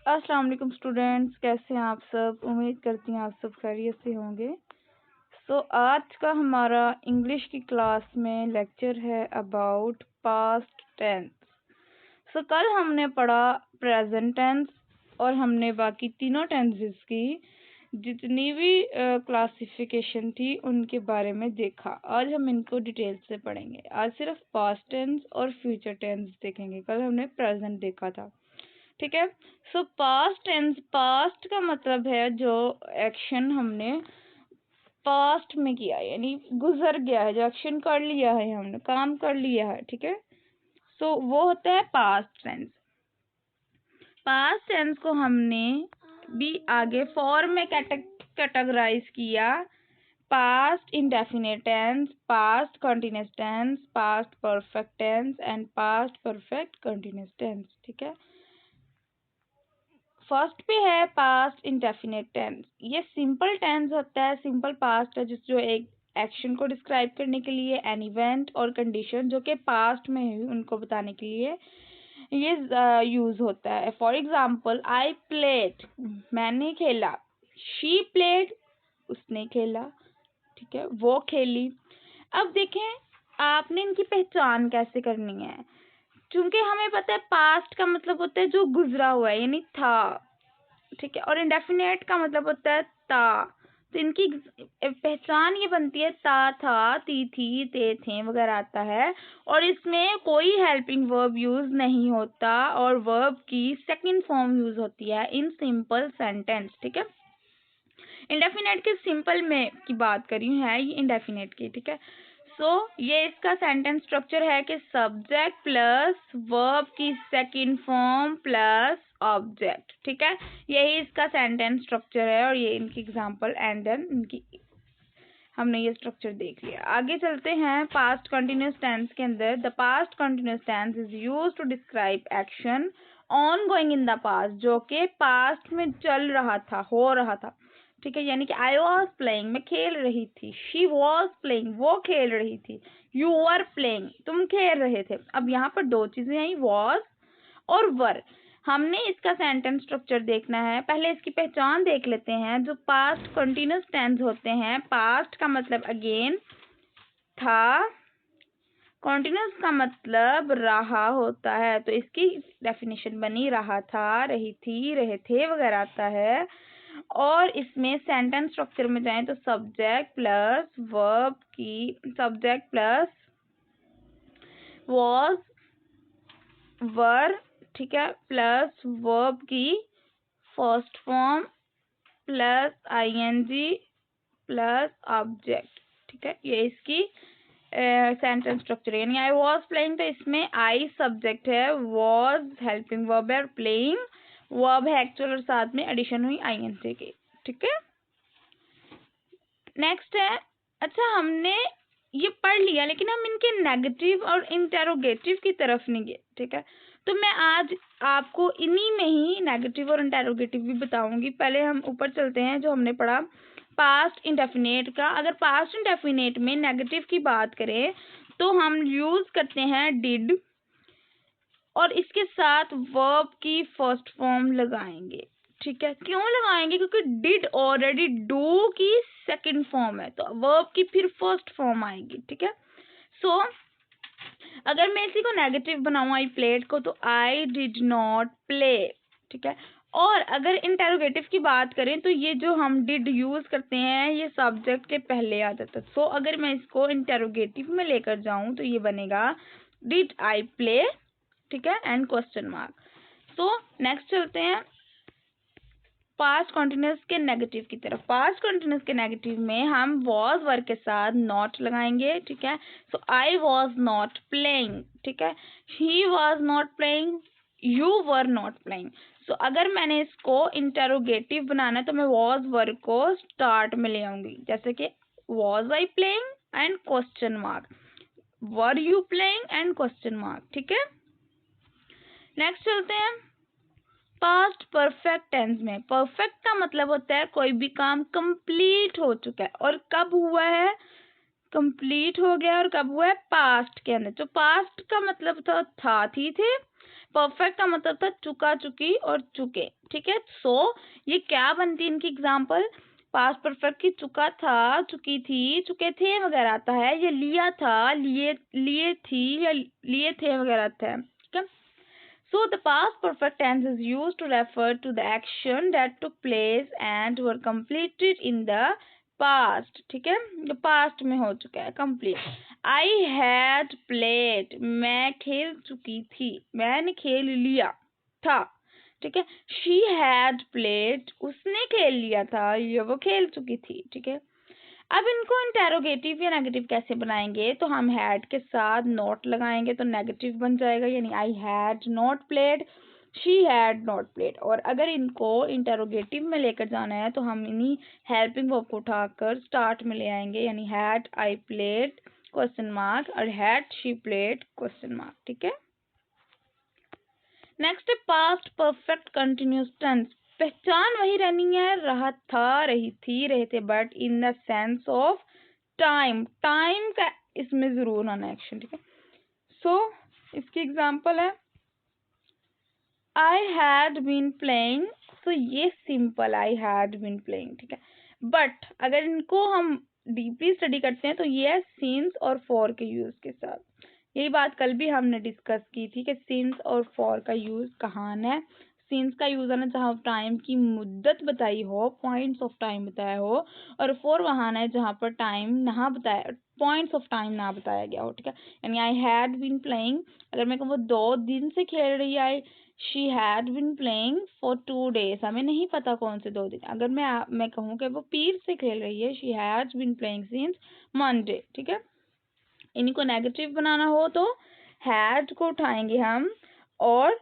अस्सलाम वालेकुम स्टूडेंट्स, कैसे हैं आप सब। उम्मीद करती हैं आप सब खैरियत से होंगे। आज का हमारा इंग्लिश की क्लास में लेक्चर है अबाउट पास्ट टेंस। कल हमने पढ़ा प्रेजेंट टेंस और हमने बाकी तीनों टेंसेस की जितनी भी क्लासिफिकेशन थी उनके बारे में देखा। आज हम इनको डिटेल से पढ़ेंगे। आज सिर्फ पास्ट टेंस और फ्यूचर टेंस देखेंगे। कल हमने प्रेजेंट देखा था, ठीक है। पास्ट टेंस, पास्ट का मतलब है जो एक्शन हमने पास्ट में किया है, यानी गुजर गया है, जो एक्शन कर लिया है, हमने काम कर लिया है, ठीक है। वो होता है पास्ट टेंस। पास्ट टेंस को हमने भी आगे फॉर्म में कैटेगराइज किया। Past indefinite tense, past continuous tense, past perfect tense and past perfect continuous tense, ठीक है। फर्स्ट पे है पास्ट इंडेफिनिट टेंस। ये सिंपल टेंस होता है, सिंपल पास्ट है जो एक एक्शन को डिस्क्राइब करने के लिए, एन इवेंट और कंडीशन जो कि पास्ट में है उनको बताने के लिए ये यूज होता है। फॉर एग्जाम्पल, आई प्लेड, मैंने खेला। शी प्लेड, उसने खेला, ठीक है, वो खेली। अब देखें आपने इनकी पहचान कैसे करनी है। क्योंकि हमें पता है पास्ट का मतलब होता है जो गुजरा हुआ है, यानी था, ठीक है, और इंडेफिनेट का मतलब होता है ता। तो इनकी पहचान ये बनती है ता, था, ती, थी, ते, थे वगैरह आता है, और इसमें कोई हेल्पिंग वर्ब यूज नहीं होता और वर्ब की सेकंड फॉर्म यूज होती है इन सिंपल सेंटेंस, ठीक है। इंडेफिनेट के सिंपल में की बात करी है, ये इंडेफिनेट की, ठीक है। ये इसका सेंटेंस स्ट्रक्चर है कि सब्जेक्ट प्लस वर्ब की सेकंड फॉर्म प्लस ऑब्जेक्ट, ठीक है। यही इसका सेंटेंस स्ट्रक्चर है और ये इनकी एग्जांपल एंड देन इनकी हमने ये स्ट्रक्चर देख लिया। आगे चलते हैं पास्ट कंटिन्यूअस टेंस के अंदर। The past continuous tense is used to describe action on going in the past, जो कि पास्ट में चल रहा था, हो रहा था, ठीक है। यानी कि आई वॉज प्लेइंग, मैं खेल रही थी। शी वॉज प्लेइंग, वो खेल रही थी। यू वर प्लेइंग, तुम खेल रहे थे। अब यहाँ पर दो चीजें आई, वॉज और वर। हमने इसका सेंटेंस स्ट्रक्चर देखना है। पहले इसकी पहचान देख लेते हैं। जो पास्ट कंटिन्यूअस टेंस होते हैं, पास्ट का मतलब अगेन था, कंटिन्यूअस का मतलब रहा होता है। तो इसकी डेफिनेशन बनी रहा था, रही थी, रहे थे वगैरह आता है। और इसमें सेंटेंस स्ट्रक्चर में जाएं तो सब्जेक्ट प्लस वर्ब की, सब्जेक्ट प्लस वॉज, वर, ठीक है, प्लस वर्ब की first form plus I N G plus object, ठीक है। ये इसकी सेंटेंस स्ट्रक्चर है। यानी आई वॉज प्लेइंग, तो इसमें आई सब्जेक्ट है, वॉज हेल्पिंग वर्ब है, प्लेइंग वर्ब है एक्चुअल, और साथ में एडिशन हुई आईएनजी की, ठीक है। नेक्स्ट है, अच्छा हमने ये पढ़ लिया लेकिन हम इनके नेगेटिव और इंटेरोगेटिव की तरफ नहीं गए, ठीक है। तो मैं आज आपको इन्हीं में ही नेगेटिव और इंटेरोगेटिव भी बताऊंगी। पहले हम ऊपर चलते हैं, जो हमने पढ़ा पास्ट इंडेफिनेट का। अगर पास्ट इंडेफिनेट में नेगेटिव की बात करें तो हम यूज करते हैं डिड, और इसके साथ वर्ब की फर्स्ट फॉर्म लगाएंगे, ठीक है। क्यों लगाएंगे? क्योंकि डिड ऑलरेडी डू की सेकंड फॉर्म है, तो वर्ब की फिर फर्स्ट फॉर्म आएगी, ठीक है। अगर मैं इसी को नेगेटिव बनाऊं आई प्लेड को, तो आई डिड नॉट प्ले, ठीक है। और अगर इंटेरोगेटिव की बात करें तो ये जो हम डिड यूज करते हैं ये सब्जेक्ट के पहले आ जाता है। अगर मैं इसको इंटेरोगेटिव में लेकर जाऊं तो ये बनेगा डिड आई प्ले, ठीक है, एंड क्वेश्चन मार्क। नेक्स्ट चलते हैं पास्ट कंटिन्यूअस के नेगेटिव की तरफ। पास्ट कंटिन्यूअस के नेगेटिव में हम वॉज वर्ग के साथ नॉट लगाएंगे, ठीक है। आई वॉज नॉट प्लेइंग, ठीक है, he was not playing, you were not playing. अगर मैंने इसको इंटेरोगेटिव बनाना है तो मैं वॉज वर्ग को स्टार्ट में ले आऊंगी, जैसे कि was I playing and question mark, were you playing and question mark, ठीक है। नेक्स्ट चलते हैं पास्ट परफेक्ट टेंस में। परफेक्ट का मतलब होता है कोई भी काम कंप्लीट हो चुका है, और कब हुआ है? कंप्लीट हो गया, और कब हुआ है? पास्ट के अंदर। तो पास्ट का मतलब था थी थे, परफेक्ट का मतलब था चुका, चुकी और चुके, ठीक है। सो ये क्या बनती है इनकी एग्जाम्पल, पास्ट परफेक्ट की चुका था, चुकी थी, चुके थे वगैरह आता है, ये लिया था, लिए थी या लिए थे वगैरह आता है, ठीक है। So the past perfect tense is used to refer to the action that took place and were completed in the past, ठीक है, जो past में हो चुका है complete. I had played, मैं खेल चुकी थी, मैंने खेल लिया था, ठीक है। She had played, उसने खेल लिया था, ये वो खेल चुकी थी, ठीक है। अब इनको इंटेरोगेटिव या नेगेटिव कैसे बनाएंगे, तो हम हैड के साथ नॉट लगाएंगे तो नेगेटिव बन जाएगा, यानी आई had not played, she had not played. और अगर इनको इंटेरोगेटिव में लेकर जाना है तो हम इन्हीं हेल्पिंग वर्ब को उठाकर स्टार्ट में ले आएंगे, यानी had I played question mark और had she played question mark, ठीक है। नेक्स्ट है पास्ट परफेक्ट कंटिन्यूस टेंस। पहचान वही रहनी है, रहा था, रही थी, रहे थे, but in the sense of time, time का इसमें जरूर आना एक्शन, ठीक है। सो इसकी एग्जांपल है आई हैड बीन प्लेइंग, तो ये simple I had been playing, ठीक है। बट अगर इनको हम डीपली स्टडी करते हैं तो ये है सिंस और फॉर के यूज के साथ। यही बात कल भी हमने डिस्कस की थी कि सिंस और फॉर का यूज कहाँ है। सिंस का यूज आना जहाँ टाइम की मुद्दत बताई हो, पॉइंट्स ऑफ टाइम बताया हो, और फॉर वहाँ आना है जहाँ पर टाइम ना बताया, पॉइंट्स ऑफ टाइम ना बताया गया हो, ठीक है। यानी आई हैड बीन प्लेइंग, अगर मैं कहूँ वो 2 दिन से खेल रही है, she had been playing for 2 days, हमें नहीं पता कौन से 2 दिन। अगर मैं कहूँ कि वो पीर से खेल रही है, she has been playing since Monday, ठीक है। इनको नेगेटिव बनाना हो तो हैड को उठाएंगे हम और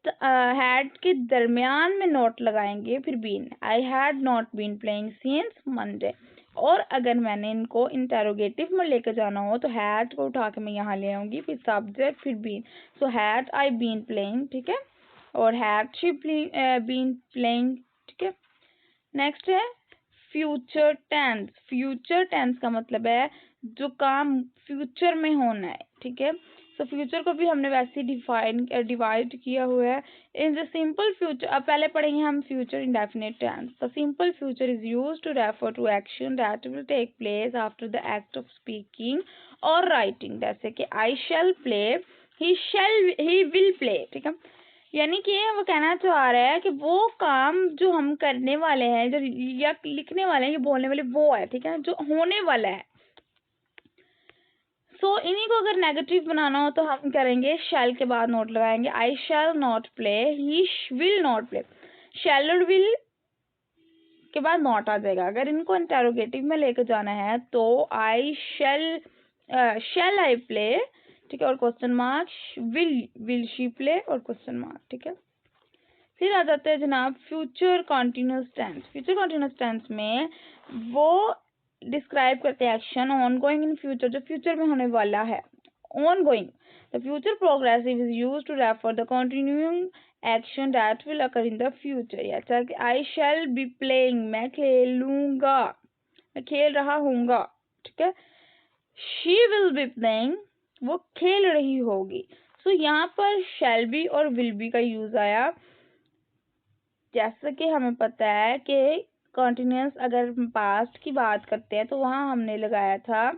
हैड के दरमियान में नोट लगाएंगे, फिर been, I had not been playing since Monday. और अगर मैंने इनको इंटेरोगेटिव में लेकर जाना हो तो हैड को उठा के मैं यहाँ ले आऊंगी, फिर सब्जेक्ट, फिर been. So had I been playing, ठीक है, और हैड शी बीन प्लेइंग, ठीक है। नेक्स्ट है फ्यूचर टेंस। फ्यूचर टेंस का मतलब है जो काम फ्यूचर में होना है, ठीक है। सो फ्यूचर को भी हमने वैसे डिवाइड किया हुआ है इन द सिंपल फ्यूचर। अब पहले पढ़ेंगे हम future indefinite tense. The simple future is used to refer to action that will take place after the act of speaking और राइटिंग, जैसे कि I shall play, he will play, ठीक है। यानी कि वो कहना चाह रहा है कि वो काम जो हम करने वाले हैं, जो या लिखने वाले हैं, ये बोलने वाले वो है, ठीक है, जो होने वाला है। सो इन्हीं को अगर नेगेटिव बनाना हो तो हम करेंगे शैल के बाद नोट लगाएंगे, I shall not play, he will not play, shall और विल के बाद नॉट आ जाएगा। अगर इनको इंटेरोगेटिव में लेकर जाना है तो आई शैल आई प्ले, ठीक है, और question mark, will she play और क्वेश्चन मार्क, ठीक है। फिर आ जाते हैं जनाब future continuous tense. Future continuous tense में वो डिस्क्राइब करते हैं action on going in future, जो फ्यूचर में होने वाला है, on going. The future progressive is use to refer the continuing action that will occur in the future. जैसा कि आई शैल बी प्लेइंग, मैं खेलूंगा, मैं खेल रहा हूँगा, ठीक है। शी विल बी प्लेइंग, वो खेल रही होगी। सो यहाँ पर शैल बी और विल बी का यूज आया। जैसा कि हमें पता है कि कॉन्टिन्यूस अगर पास्ट की बात करते हैं तो वहां हमने लगाया था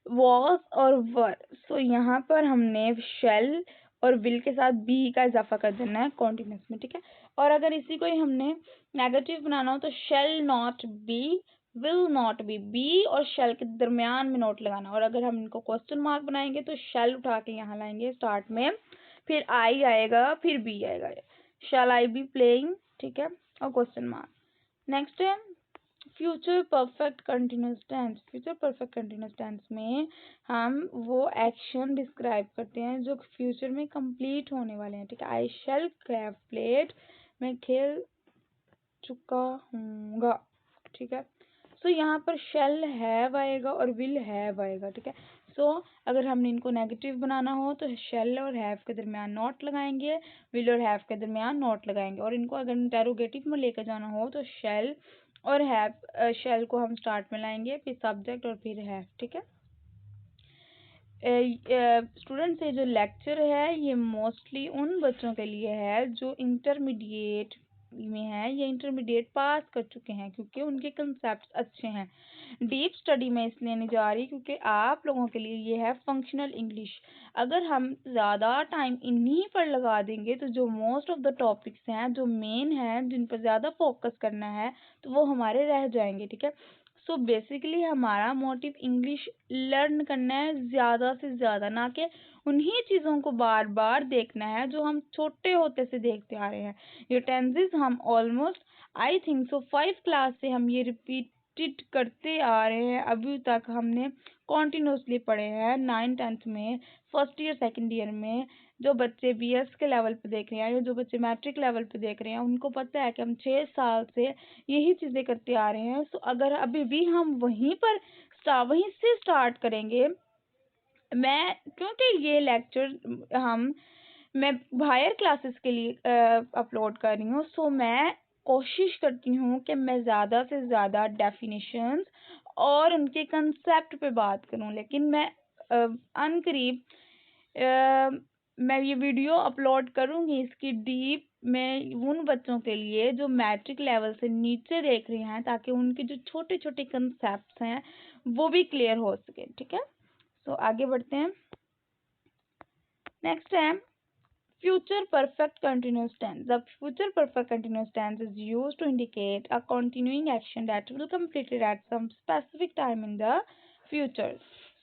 वॉज और वर। सो यहाँ पर हमने शेल और विल के साथ बी का इजाफा कर देना है कॉन्टिन्यूस में, ठीक है। और अगर इसी को ही हमने नेगेटिव बनाना हो तो shall not be, will not be और शेल के दरमियान में नोट लगाना। और अगर हम इनको क्वेश्चन मार्क बनाएंगे तो शेल उठा के यहाँ लाएंगे स्टार्ट में, फिर आई आएगा, फिर बी आएगा, शैल आई बी प्लेइंग, ठीक है, और क्वेश्चन मार्क। नेक्स्ट है future perfect continuous tense. Future perfect continuous tense में हम वो एक्शन डिस्क्राइब करते हैं जो फ्यूचर में कंप्लीट होने वाले हैं, ठीक है। आई शैल हैव प्लेड, मैं खेल चुका हूँगा, ठीक है। सो यहाँ पर शैल हैव आएगा और विल हैव आएगा, ठीक है। सो अगर हमने इनको नेगेटिव बनाना हो तो शैल और हैव के दरमियान नॉट लगाएंगे, विल और हैव के दरमियान नॉट लगाएंगे। और इनको अगर इंटेरोगेटिव में लेकर जाना हो तो शैल और हैव, शैल को हम स्टार्ट में लाएंगे, फिर सब्जेक्ट और फिर हैव, ठीक है। स्टूडेंट्स ये जो लेक्चर है ये मोस्टली उन बच्चों के लिए है जो इंटरमीडिएट में है या इंटरमीडिएट पास कर चुके हैं, क्योंकि उनके कंसेप्ट अच्छे हैं। डीप स्टडी में इसलिए नहीं जा रही क्योंकि आप लोगों के लिए ये है फंक्शनल इंग्लिश। अगर हम ज़्यादा टाइम इन्हीं पर लगा देंगे तो जो मोस्ट ऑफ द टॉपिक्स हैं जो मेन हैं जिन पर ज़्यादा फोकस करना है तो वो हमारे रह जाएंगे, ठीक है। सो बेसिकली हमारा मोटिव इंग्लिश लर्न करना है ज़्यादा से ज़्यादा, ना कि उन्हीं चीज़ों को बार बार देखना है जो हम छोटे होते से देखते आ रहे हैं। ये टेंसेस हम almost I think so 5 class से हम ये रिपीटेड करते आ रहे हैं, अभी तक हमने कॉन्टिन्यूसली पढ़े हैं 9th-10th में, फर्स्ट ईयर सेकेंड ईयर में। जो बच्चे बीएस के लेवल पे देख रहे हैं या जो बच्चे मैट्रिक लेवल पे देख रहे हैं उनको पता है कि हम 6 साल से यही चीज़ें करते आ रहे हैं। सो अगर अभी भी हम वहीं से स्टार्ट करेंगे, मैं क्योंकि ये लेक्चर मैं हायर क्लासेस के लिए अपलोड कर रही हूँ, सो मैं कोशिश करती हूँ कि मैं ज़्यादा से ज़्यादा डेफिनेशंस और उनके कंसेप्ट पे बात करूँ, लेकिन मैं अनकरीब मैं ये वीडियो अपलोड करूँगी इसकी डीप में उन बच्चों के लिए जो मैट्रिक लेवल से नीचे देख रहे हैं, ताकि उनके जो छोटे छोटे कंसेप्ट हैं वो भी क्लियर हो सके, ठीक है। सो आगे बढ़ते हैं। नेक्स्ट है future perfect continuous tense. The future perfect continuous tense is used to indicate a continuing action that will be completed at some specific time in the future.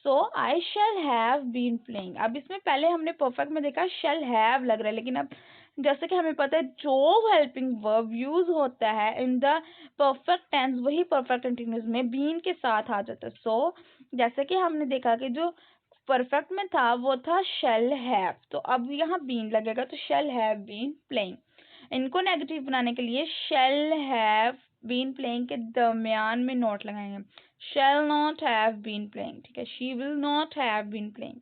So I shall have been playing. अब इसमें पहले हमने perfect में देखा shall have लग रहा है, लेकिन अब जैसे कि हमें पता है जो हेल्पिंग वर्ब यूज होता है इन द परफेक्ट टेंस वही परफेक्ट कंटिन्यूस में बीन के साथ आ जाता है। सो जैसे कि हमने देखा कि जो परफेक्ट में था वो था शेल हैव, तो अब यहाँ बीन लगेगा तो शेल हैव बीन प्लेइंग। इनको नेगेटिव बनाने के लिए शेल हैव बीन प्लेइंग के दरमियान में नोट लगाएंगे, shall not have been playing, ठीक है। She will not have been playing,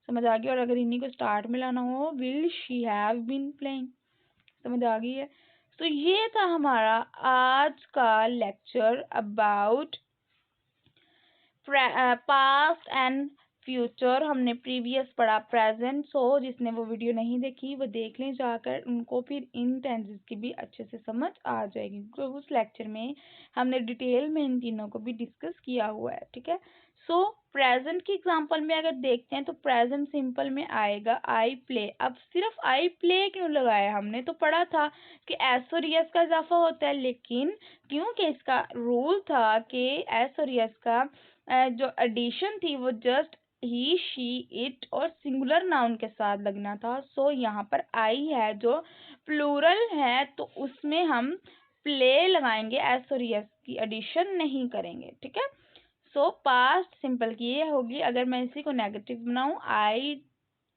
समझ आ गई। और अगर इन्हीं को स्टार्ट में लाना हो will she have been playing, समझ आ गई है। तो ये था हमारा आज का lecture about past and future. हमने प्रीवियस पढ़ा प्रेजेंट, सो जिसने वो वीडियो नहीं देखी वो देख लें जाकर, उनको फिर इन टेंसेस की भी अच्छे से समझ आ जाएगी, क्योंकि उस लेक्चर में हमने डिटेल में इन तीनों को भी डिस्कस किया हुआ है, ठीक है। सो प्रेजेंट की एग्जांपल में अगर देखते हैं तो प्रेजेंट सिंपल में आएगा आई प्ले। अब सिर्फ आई प्ले क्यों लगाया, हमने तो पढ़ा था कि एस और यस का इजाफा होता है, लेकिन क्योंकि इसका रूल था कि एस और यस का जो एडिशन थी वो जस्ट ही शी इट और सिंगुलर नाउन के साथ लगना था। सो यहाँ पर आई है जो प्लूरल है तो उसमें हम प्ले लगाएंगे, एस और यस की एडिशन नहीं करेंगे, ठीक है। सो पास्ट सिंपल की ये होगी। अगर मैं इसी को नेगेटिव बनाऊं,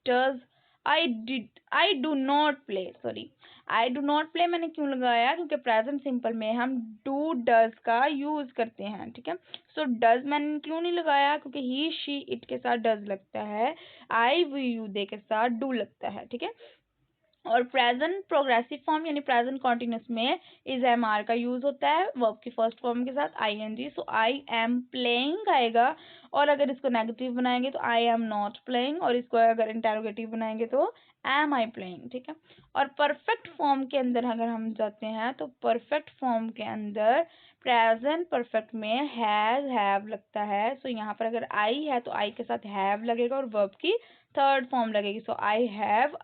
does I do not play, sorry I do not play मैंने क्यों लगाया, क्योंकि प्रेजेंट सिंपल में हम डू डज का यूज करते हैं, ठीक है। सो डज मैंने क्यों नहीं लगाया, क्योंकि ही शी इट के साथ डज लगता है, आई वी यू दे के साथ डू लगता है, ठीक है। और प्रेजेंट प्रोग्रेसिव फॉर्म यानी प्रेजेंट कॉन्टिन्यूस में इज एम आर का यूज होता है वर्ब की फर्स्ट फॉर्म के साथ I N G. So I am playing आएगा, और अगर इसको नेगेटिव बनाएंगे तो आई एम नॉट प्लेइंग, और इसको अगर इंटेरोगेटिव बनाएंगे तो एम आई प्लेइंग, ठीक है। और परफेक्ट फॉर्म के अंदर अगर हम जाते हैं तो परफेक्ट फॉर्म के अंदर प्रेजेंट परफेक्ट में हैव लगता है। सो यहाँ पर अगर आई है तो आई के साथ हैव लगेगा और वर्ब की थर्ड फॉर्म लगेगी, सो आई हैव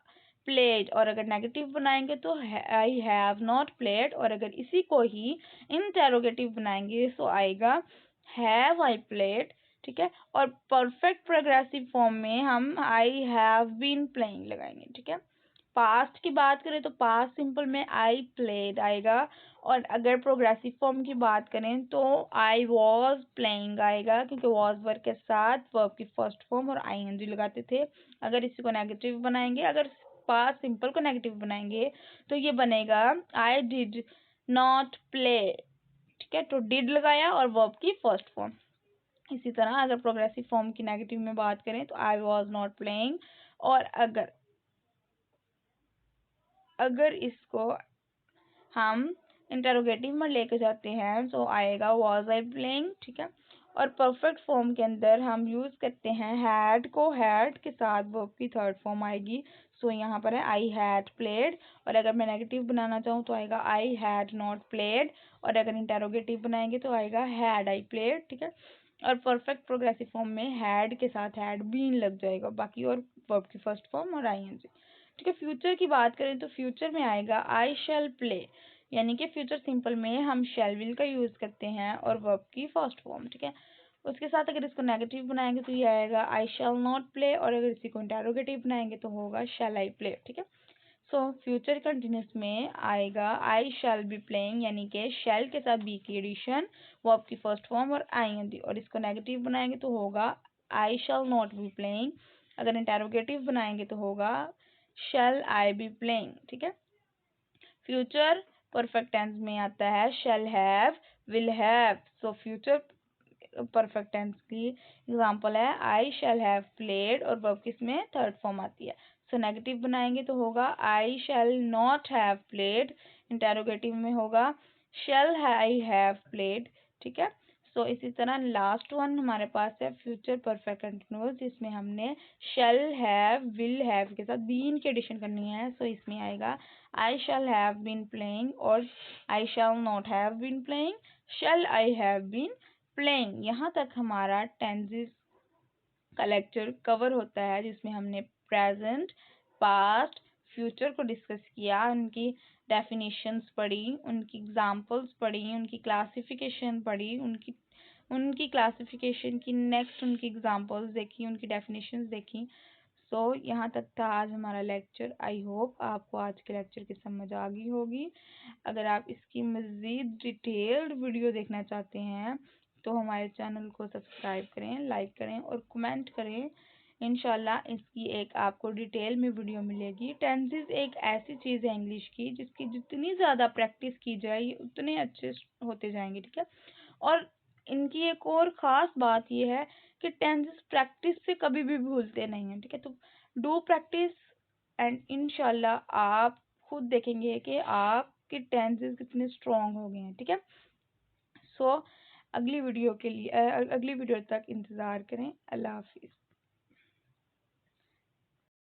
प्लेड। और अगर नेगेटिव बनाएंगे तो आई हैव नॉट प्लेड, और अगर इसी को ही इंटेरोगेटिव बनाएंगे तो आएगा हैव आई प्लेड, ठीक है। और परफेक्ट प्रोग्रेसिव फॉर्म में हम आई हैव बीन प्लेइंग लगाएंगे, ठीक है। पास्ट की बात करें तो पास्ट सिंपल में आई प्लेड आएगा, और अगर प्रोग्रेसिव फॉर्म की बात करें तो आई वॉज प्लेइंग आएगा, क्योंकि वॉज वर्ब के साथ वर्ब की फर्स्ट फॉर्म और आई एन जी लगाते थे। अगर इसी को नेगेटिव बनाएंगे, अगर पास्ट सिंपल को नेगेटिव बनाएंगे तो ये बनेगा आई डिड नॉट प्ले, ठीक है। तो डिड लगाया और वर्ब की फर्स्ट फॉर्म। इसी तरह अगर प्रोग्रेसिव फॉर्म की नेगेटिव में बात करें तो आई वॉज नॉट प्लेइंग, और अगर इसको हम इंटरोगेटिव में लेके जाते हैं तो आएगा वॉज आई प्लेइंग, ठीक है। और परफेक्ट फॉर्म के अंदर हम यूज़ करते हैं हैड को, हैड के साथ वर्ब की थर्ड फॉर्म आएगी। सो यहाँ पर है आई हैड प्लेड, और अगर मैं नेगेटिव बनाना चाहूँ तो आएगा आई हैड नॉट प्लेड, और अगर इंटेरोगेटिव बनाएंगे तो आएगा हैड आई प्लेड, ठीक है। और परफेक्ट प्रोग्रेसिव फॉर्म में हैड के साथ हैड बीन लग जाएगा, बाकी और वर्ब की फर्स्ट फॉर्म और आईएनजी, ठीक है। फ्यूचर की बात करें तो फ्यूचर में आएगा आई शैल प्ले, यानी कि फ्यूचर सिंपल में हम शैल विल का यूज़ करते हैं और वर्ब की फर्स्ट फॉर्म, ठीक है। उसके साथ अगर इसको नेगेटिव बनाएंगे तो ये आएगा आई शैल नॉट प्ले, और अगर इसी को इंटेरोगेटिव बनाएंगे तो होगा शैल आई प्ले, ठीक है। सो फ्यूचर कंटिन्यूस में आएगा आई शैल बी प्लेइंग, यानी कि शैल के साथ बी की एडिशन, वर्ब की फर्स्ट फॉर्म और आईएनजी, और इसको नेगेटिव बनाएंगे तो होगा I shall not be playing. अगर इंटेरोगेटिव बनाएंगे तो होगा शैल आई बी प्लेइंग, ठीक है। फ्यूचर परफेक्ट टेंस में आता है shall have, will have. So future perfect tense की एग्जांपल है आई शैल हैव प्लेड, और वर्ब किस में थर्ड फॉर्म आती है। सो नेगेटिव बनाएंगे तो होगा I shall not have played, interrogative में होगा शैल आई हैव प्लेड, ठीक है। सो इसी तरह लास्ट वन हमारे पास है फ्यूचर परफेक्ट कंटिन्यूअस, जिसमें हमने शैल हैव विल हैव के साथ बीन की एडिशन करनी है। सो इसमें आएगा I shall have been playing, और I shall not have been playing, shall I have been playing. यहाँ तक हमारा टेंसेस का लेक्चर कवर होता है, जिसमें हमने प्रेजेंट, पास्ट, फ्यूचर को डिस्कस किया, उनकी डेफिनेशंस पढ़ी, उनकी एग्जांपल्स पढ़ी, उनकी क्लासिफिकेशन पढ़ी, उनकी क्लासिफिकेशन की नेक्स्ट उनकी एग्जांपल्स देखी, उनकी डेफिनेशंस देखी। सो यहाँ तक था आज हमारा लेक्चर। आई होप आपको आज के लेक्चर की समझ आ गई होगी। अगर आप इसकी मज़ीद डिटेल्ड वीडियो देखना चाहते हैं तो हमारे चैनल को सब्सक्राइब करें, लाइक करें और कमेंट करें। इंशाल्लाह इसकी एक आपको डिटेल में वीडियो मिलेगी। टेंसेस एक ऐसी चीज़ है इंग्लिश की जिसकी जितनी ज़्यादा प्रैक्टिस की जाए उतने अच्छे होते जाएंगे, ठीक है। और इनकी एक और ख़ास बात यह है कि टेंसेस प्रैक्टिस से कभी भी भूलते नहीं हैं, ठीक है। तो डू प्रैक्टिस एंड इंशाल्लाह आप खुद देखेंगे कि आपके टेंसेस कितने स्ट्रॉन्ग हो गए हैं, ठीक है। सो अगली वीडियो के लिए अगली वीडियो तक इंतज़ार करें। अल्लाह हाफिज़।